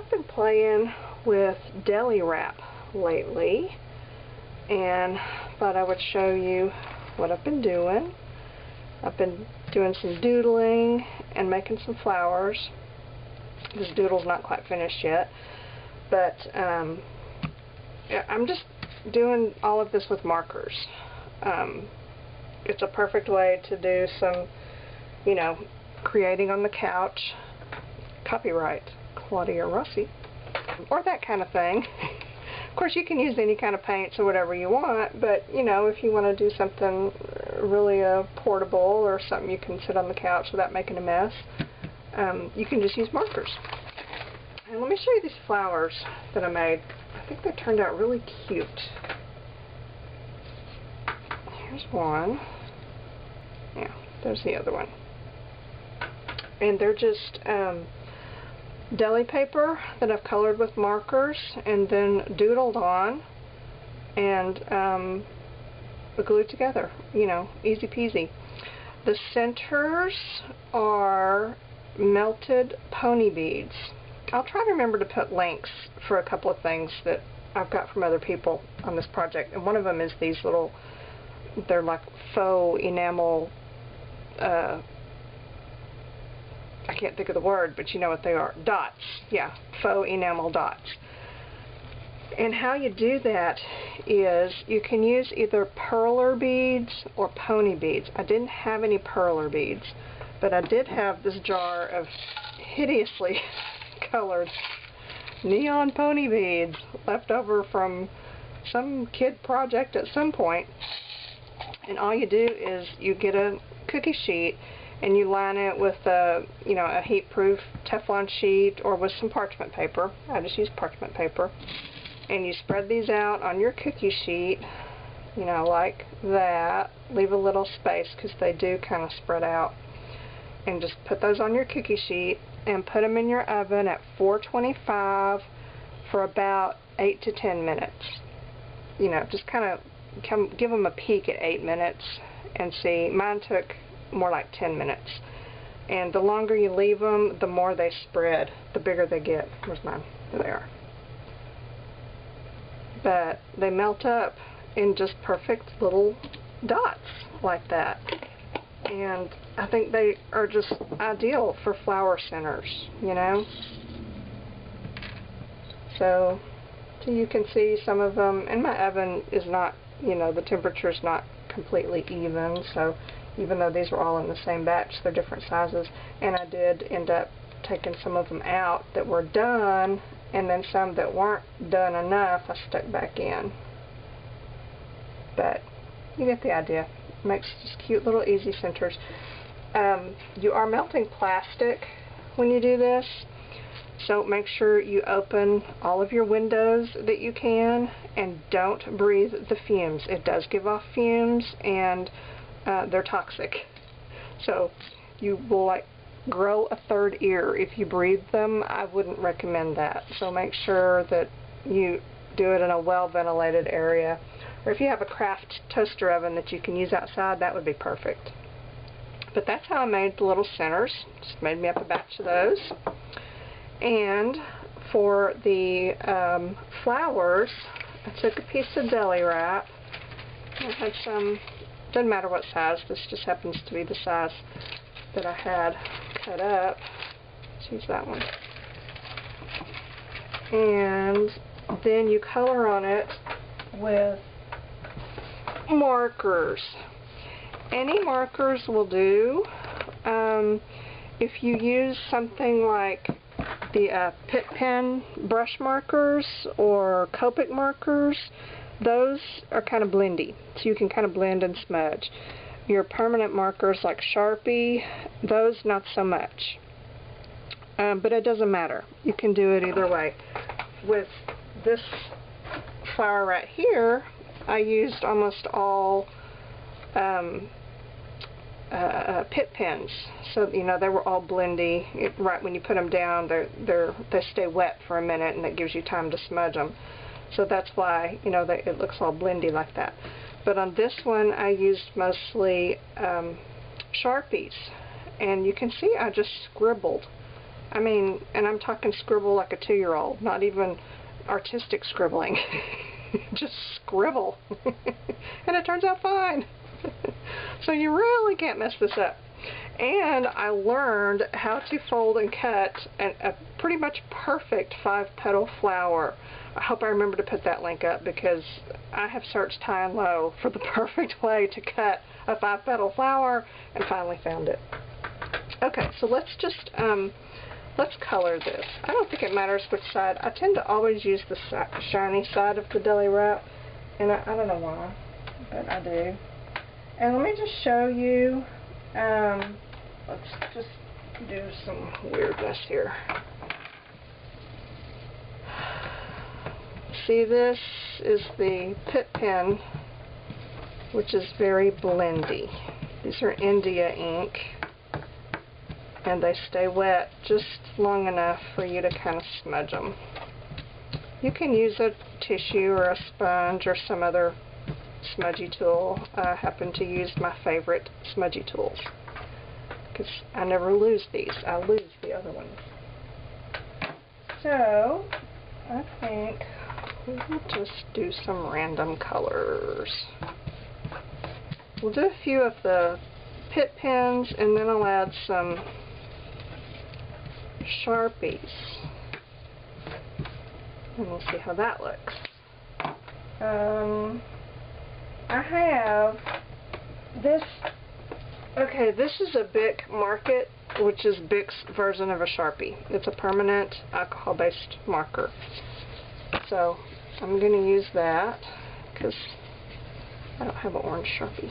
I've been playing with Deli wrap lately, and thought I would show you what I've been doing. I've been doing some doodling and making some flowers. This doodle's not quite finished yet, but I'm just doing all of this with markers. It's a perfect way to do some, creating on the couch. Copyright Claudia Rossi, or that kind of thing. Of course, you can use any kind of paints or whatever you want, but if you want to do something really portable or something you can sit on the couch without making a mess, you can just use markers. And let me show you these flowers that I made. I think they turned out really cute. Here's one. Yeah, there's the other one. And they're just deli paper that I've colored with markers and then doodled on and glued together. Easy peasy. The centers are melted pony beads. I'll try to remember to put links for a couple of things that I've got from other people on this project, and one of them is these little, they're like faux enamel, I can't think of the word, but you know what they are. Dots. Yeah, faux enamel dots. And how you do that is you can use either perler beads or pony beads. I didn't have any perler beads, but I did have this jar of hideously colored neon pony beads left over from some kid project at some point. And all you do is you get a cookie sheet and you line it with a heat-proof Teflon sheet or with some parchment paper. I just use parchment paper. And you spread these out on your cookie sheet, like that. Leave a little space because they do kind of spread out. And just put those on your cookie sheet and put them in your oven at 425 for about 8 to 10 minutes. Just kind of give them a peek at 8 minutes and see. Mine took more like 10 minutes. And the longer you leave them, the more they spread, the bigger they get. Where's mine? There they are. But they melt up in just perfect little dots like that. And I think they are just ideal for flower centers, So you can see some of them, and my oven is not, the temperature is not completely even, so even though these were all in the same batch, they're different sizes. And I did end up taking some of them out that were done, and then some that weren't done enough I stuck back in. But you get the idea. It makes just cute little easy centers. You are melting plastic when you do this, so make sure you open all of your windows that you can and don't breathe the fumes. It does give off fumes, and they're toxic. So you will grow a third ear if you breathe them. I wouldn't recommend that. So make sure that you do it in a well ventilated area. Or if you have a craft toaster oven that you can use outside, that would be perfect. But that's how I made the little centers. Just made me up a batch of those. And for the flowers, I took a piece of deli wrap. I had some, doesn't matter what size, this just happens to be the size that I had cut up. Let's use that one. And then you color on it with markers. Any markers will do. If you use something like the Pit Pen brush markers or Copic markers, those are kind of blendy, so you can kind of blend and smudge. Your permanent markers like Sharpie, those not so much. But it doesn't matter. You can do it either way. With this flower right here, I used almost all Pit Pens, so they were all blendy. Right when you put them down, they stay wet for a minute, and it gives you time to smudge them. So that's why it looks all blendy like that. But on this one, I used mostly Sharpies, and you can see I just scribbled I mean, and I'm talking scribble like a 2-year-old, not even artistic scribbling. Just scribble. And it turns out fine. So you really can't mess this up. And I learned how to fold and cut a pretty much perfect 5-petal flower. I hope I remember to put that link up, because I have searched high and low for the perfect way to cut a 5-petal flower and finally found it. Okay, so let's just let's color this. I don't think it matters which side. I tend to always use the shiny side of the Deli wrap, and I don't know why, but I do. And let me just show you. Let's just do some weirdness here. See, this is the Pit Pen, which is very blendy. These are India ink, and they stay wet just long enough for you to kind of smudge them. You can use a tissue or a sponge or some other smudgy tool. I happen to use my favorite smudgy tools, because I never lose these. I lose the other ones. So, I think we'll just do some random colors. We'll do a few of the Pit Pens, and then I'll add some Sharpies. And we'll see how that looks. I have this. Okay, this is a Bic Market, which is Bic's version of a Sharpie. It's a permanent alcohol-based marker. So I'm going to use that because I don't have an orange Sharpie.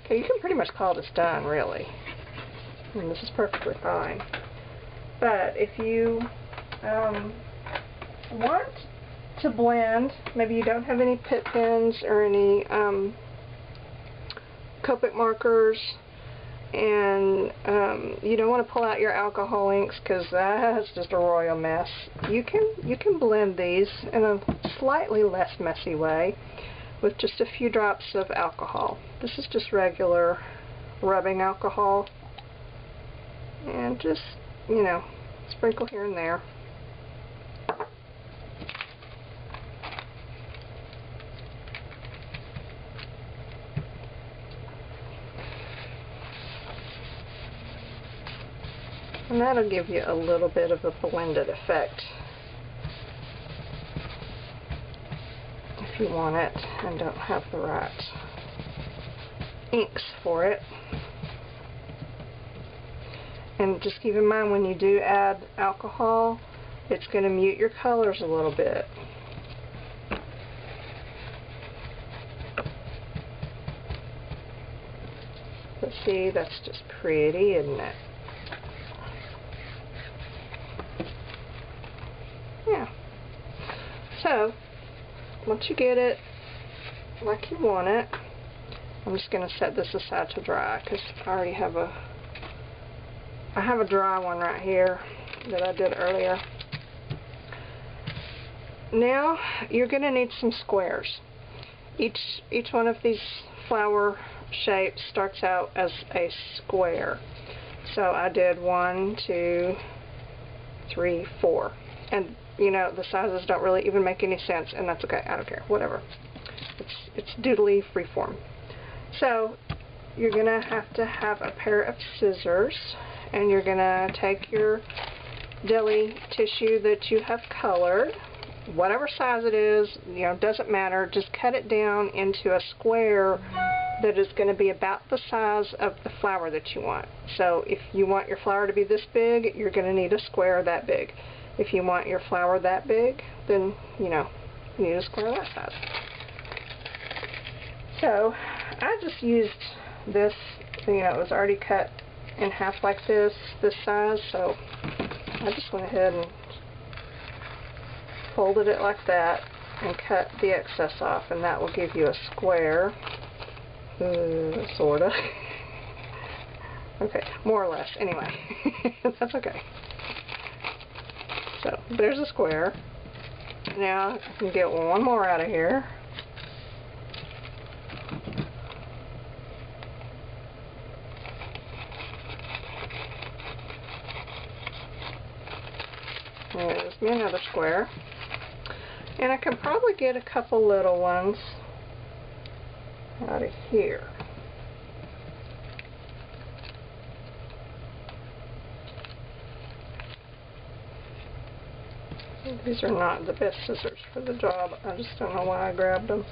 Okay, you can pretty much call this done, really. And this is perfectly fine. But if you want to blend, maybe you don't have any Pit Pens or any Copic markers, and you don't want to pull out your alcohol inks because that's just a royal mess. You can blend these in a slightly less messy way with just a few drops of alcohol. This is just regular rubbing alcohol, and just, you know, sprinkle here and there. And that'll give you a little bit of a blended effect if you want it and don't have the right inks for it. And just keep in mind, when you do add alcohol, it's going to mute your colors a little bit. But see, that's just pretty, isn't it? Yeah. So, once you get it like you want it, I'm just going to set this aside to dry, because I already have a dry one right here that I did earlier. Now you're going to need some squares. Each one of these flower shapes starts out as a square. So I did 1, 2, 3, 4. And you know, the sizes don't really even make any sense, and that's okay. I don't care. Whatever. It's doodly freeform. So you're going to have a pair of scissors, and you're going to take your Deli tissue that you have colored, whatever size it is, you know, doesn't matter. Just cut it down into a square that is going to be about the size of the flower that you want. So if you want your flower to be this big, you're going to need a square that big. If you want your flower that big, then, you know, you need a square that size. So I just used this, you know, it was already cut in half like this size, so I just went ahead and folded it like that and cut the excess off, and that will give you a square, sorta. Okay, more or less, anyway. That's okay. So there's a square, now I can get one more out of here. There's me another square. And I can probably get a couple little ones out of here. These are not the best scissors for the job. I just don't know why I grabbed them.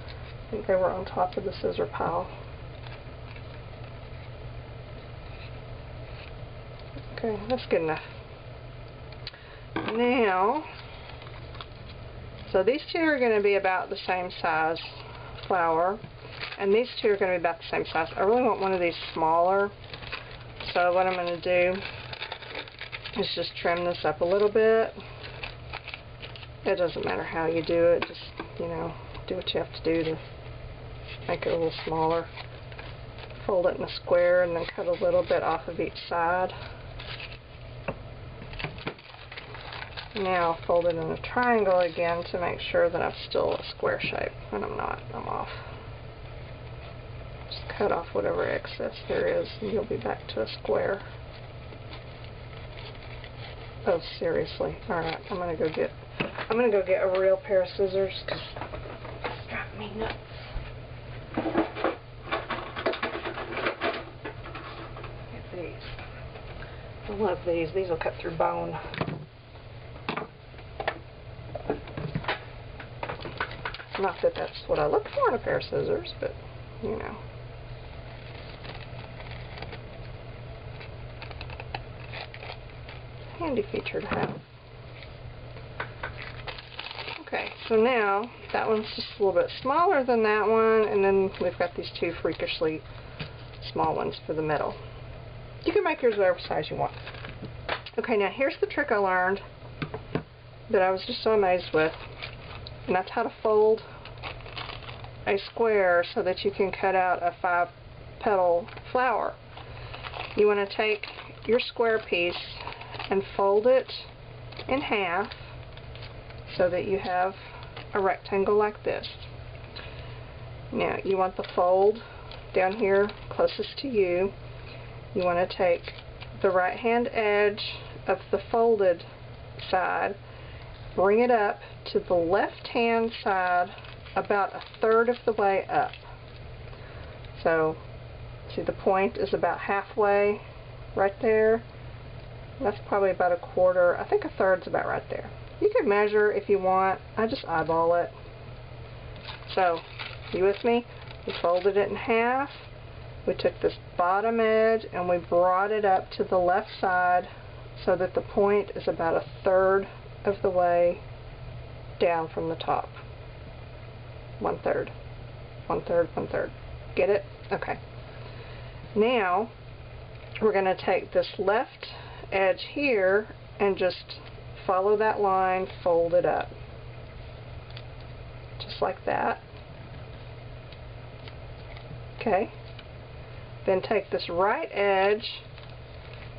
I think they were on top of the scissor pile. Okay, that's good enough. Now, so these two are going to be about the same size flower, and these two are going to be about the same size. I really want one of these smaller, so what I'm going to do is just trim this up a little bit. It doesn't matter how you do it, just, you know, do what you have to do to make it a little smaller. Fold it in a square and then cut a little bit off of each side. Now fold it in a triangle again to make sure that I'm still a square shape, and I'm not, I'm off. Just cut off whatever excess there is and you'll be back to a square. Oh, seriously. Alright, I'm gonna go get a real pair of scissors because it's driving me nuts. Get these. I love these. These will cut through bone. Not that that's what I look for in a pair of scissors, but, you know. Handy feature to have. Okay, so now that one's just a little bit smaller than that one, and then we've got these two freakishly small ones for the middle. You can make yours whatever size you want. Okay, now here's the trick I learned that I was just so amazed with, and that's how to fold a square so that you can cut out a 5-petal flower. You want to take your square piece and fold it in half so that you have a rectangle like this. Now you want the fold down here closest to you. You want to take the right hand edge of the folded side, bring it up to the left hand side about 1/3 of the way up. So see, the point is about halfway right there. That's probably about 1/4. I think 1/3 is about right there. You can measure if you want. I just eyeball it. So, you with me? We folded it in half. We took this bottom edge and we brought it up to the left side so that the point is about 1/3 of the way down from the top. 1/3. 1/3, 1/3. Get it? Okay. Now, we're going to take this left edge here and just follow that line, fold it up. Just like that. Okay. Then take this right edge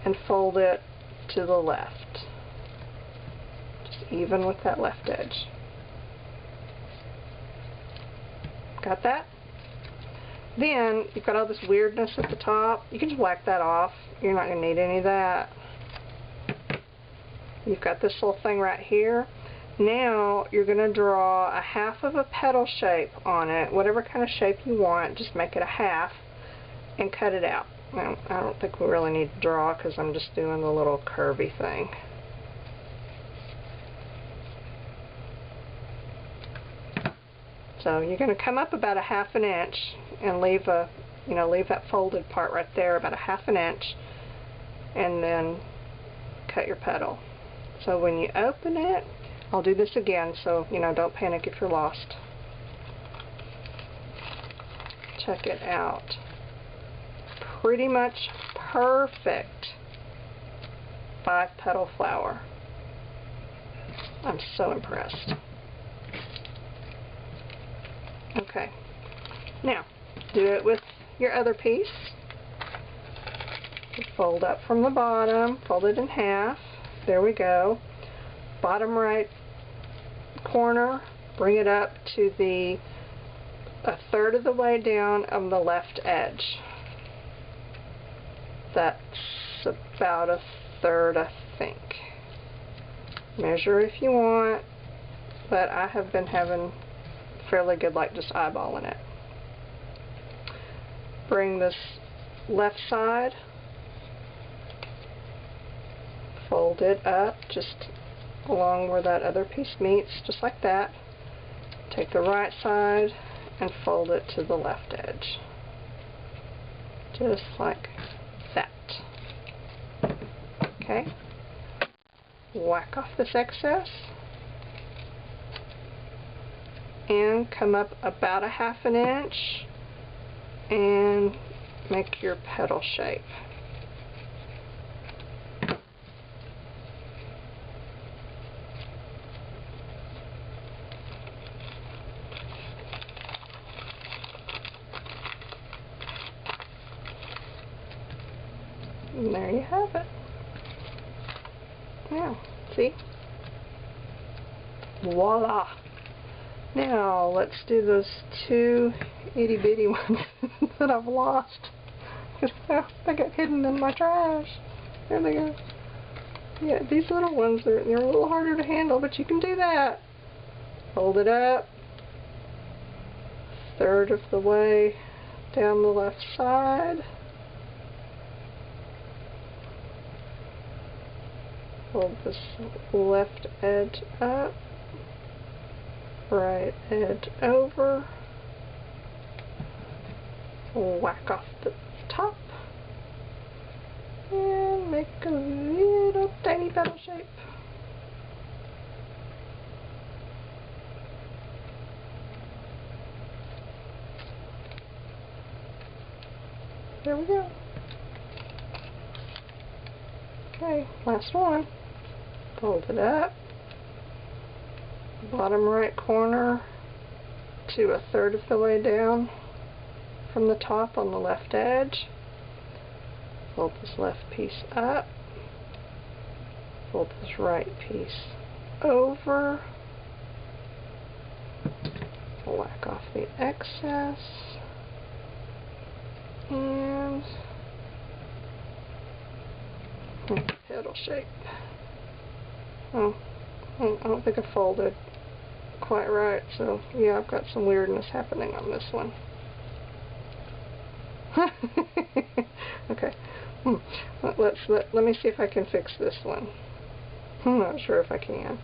and fold it to the left. Just even with that left edge. Got that? Then, you've got all this weirdness at the top. You can just whack that off. You're not going to need any of that. You've got this little thing right here. Now, you're going to draw a half of a petal shape on it. Whatever kind of shape you want, just make it a half and cut it out. Now, I don't think we really need to draw because I'm just doing the little curvy thing. So you're going to come up about 1/2 inch and leave leave that folded part right there about 1/2 inch, and then cut your petal. So when you open it, I'll do this again, so don't panic if you're lost. Check it out. Pretty much perfect 5-petal flower. I'm so impressed. Okay, now do it with your other piece. Fold up from the bottom, fold it in half. There we go. Bottom right corner, bring it up to a third of the way down on the left edge. That's about a third, I think. Measure if you want, but I have been having fairly good luck just eyeballing it. Bring this left side, fold it up just along where that other piece meets, just like that. Take the right side and fold it to the left edge, just like that. Okay, whack off this excess and come up about a ½ inch and make your petal shape. And there you have it. Now, see? Voila! Now, let's do those two itty bitty ones that I've lost. They got hidden in my trash. There they go. Yeah, these little ones, they're a little harder to handle, but you can do that. Hold it up. Third of the way down the left side. Hold this left edge up. Right edge over. Whack off the top. And make a little tiny petal shape. There we go. Okay, last one. Fold it up. Bottom right corner to a third of the way down from the top on the left edge. Fold this left piece up. Fold this right piece over. Whack off the excess. And petal shape. Oh, I don't think I folded quite right, so yeah, I've got some weirdness happening on this one. Okay, let me see if I can fix this one. I'm not sure if I can.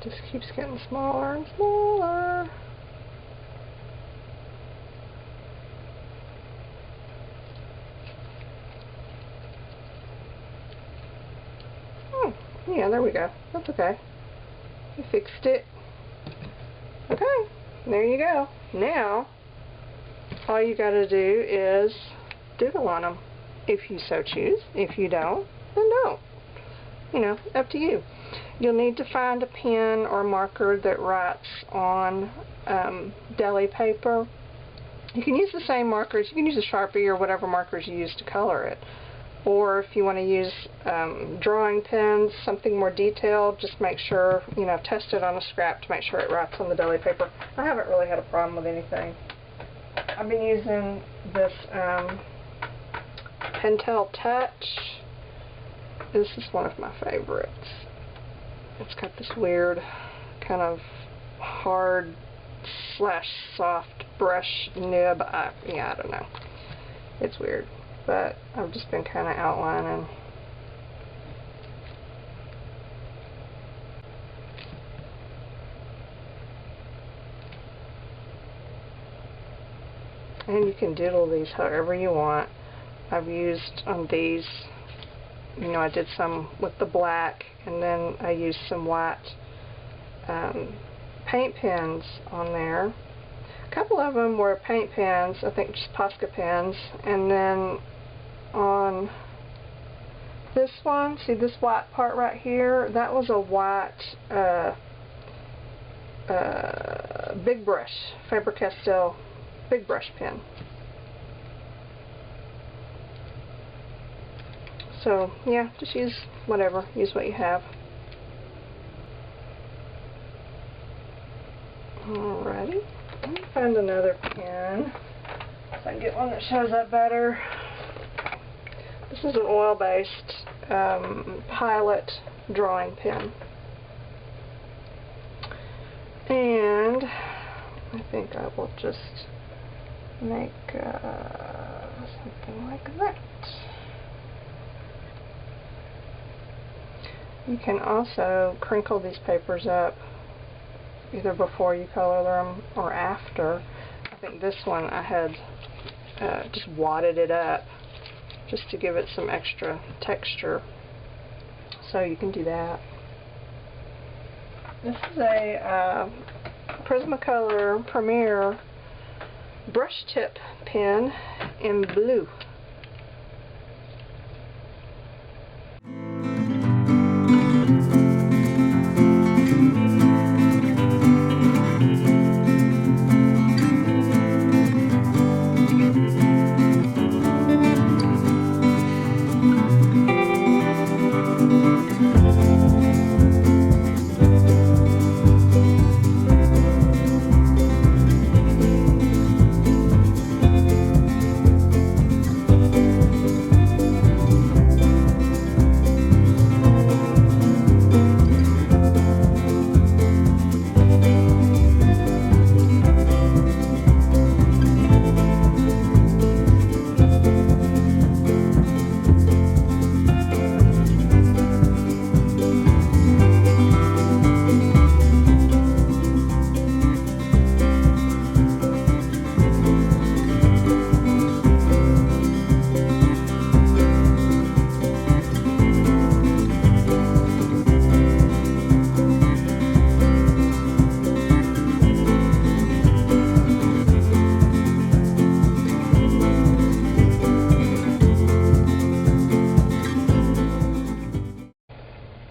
It just keeps getting smaller and smaller. Oh, yeah, there we go. That's okay. We fixed it. Okay, there you go. Now, all you gotta do is doodle on them, if you so choose. If you don't, then don't. You know, up to you. You'll need to find a pen or marker that writes on deli paper. You can use the same markers. You can use a Sharpie or whatever markers you use to color it. Or if you want to use drawing pens, something more detailed, just make sure, you know, test it on a scrap to make sure it writes on the deli paper. I haven't really had a problem with anything. I've been using this Pentel Touch. This is one of my favorites. It's got this weird kind of hard / soft brush nib. Yeah, I don't know. It's weird, but I've just been kind of outlining. And you can doodle these however you want. I've used on these, you know, I did some with the black, and then I used some white paint pens on there. A couple of them were paint pens, I think just Posca pens, and then on This one, see this white part right here? That was a white big brush, Faber-Castell big brush pen. So yeah, just use whatever, use what you have. Alrighty, let me find another pen so I can get one that shows up better. This is an oil-based Pilot drawing pen. And I think I will just make something like that. You can also crinkle these papers up either before you color them or after. I think this one I had just wadded it up just to give it some extra texture. So you can do that. This is a Prismacolor Premier brush tip pen in blue.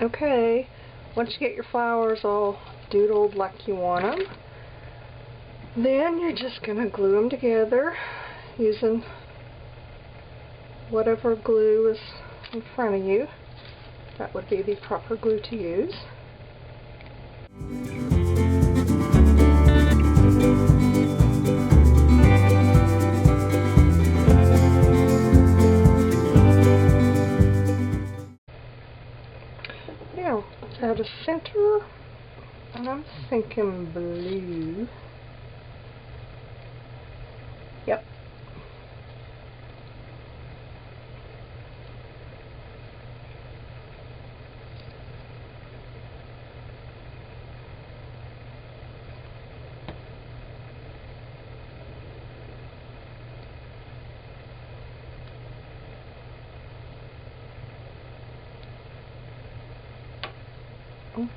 Okay, once you get your flowers all doodled like you want them, then you're just going to glue them together using whatever glue is in front of you. That would be the proper glue to use. Now, out of center, and I'm thinking blue. Yep.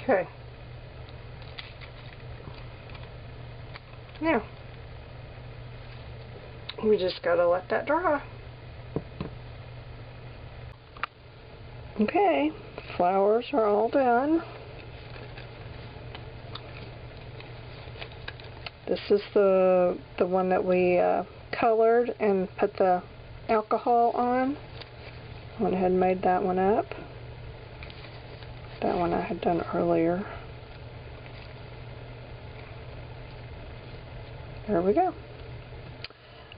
Okay. Now, we just gotta let that dry. Okay, flowers are all done. This is the one that we colored and put the alcohol on. I went ahead and made that one up. That one I had done earlier. There we go.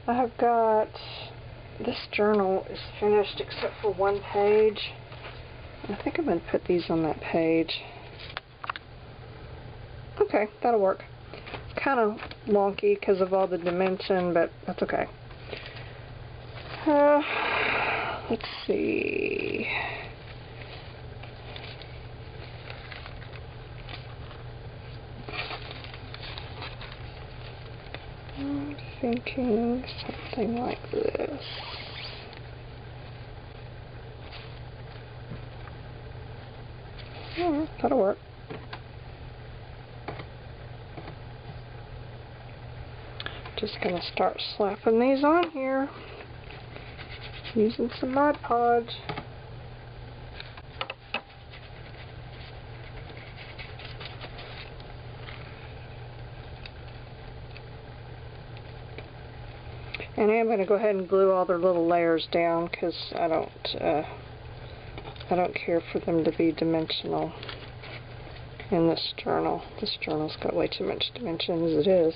I have got, this journal is finished except for one page. I think I'm going to put these on that page. Okay, that'll work. It's kind of wonky because of all the dimension, but that's okay. Let's see. I'm thinking something like this. Yeah, that'll work. Just gonna start slapping these on here using some Mod Podge. And I am going to go ahead and glue all their little layers down because I don't care for them to be dimensional in this journal. This journal's got way too much dimension as it is.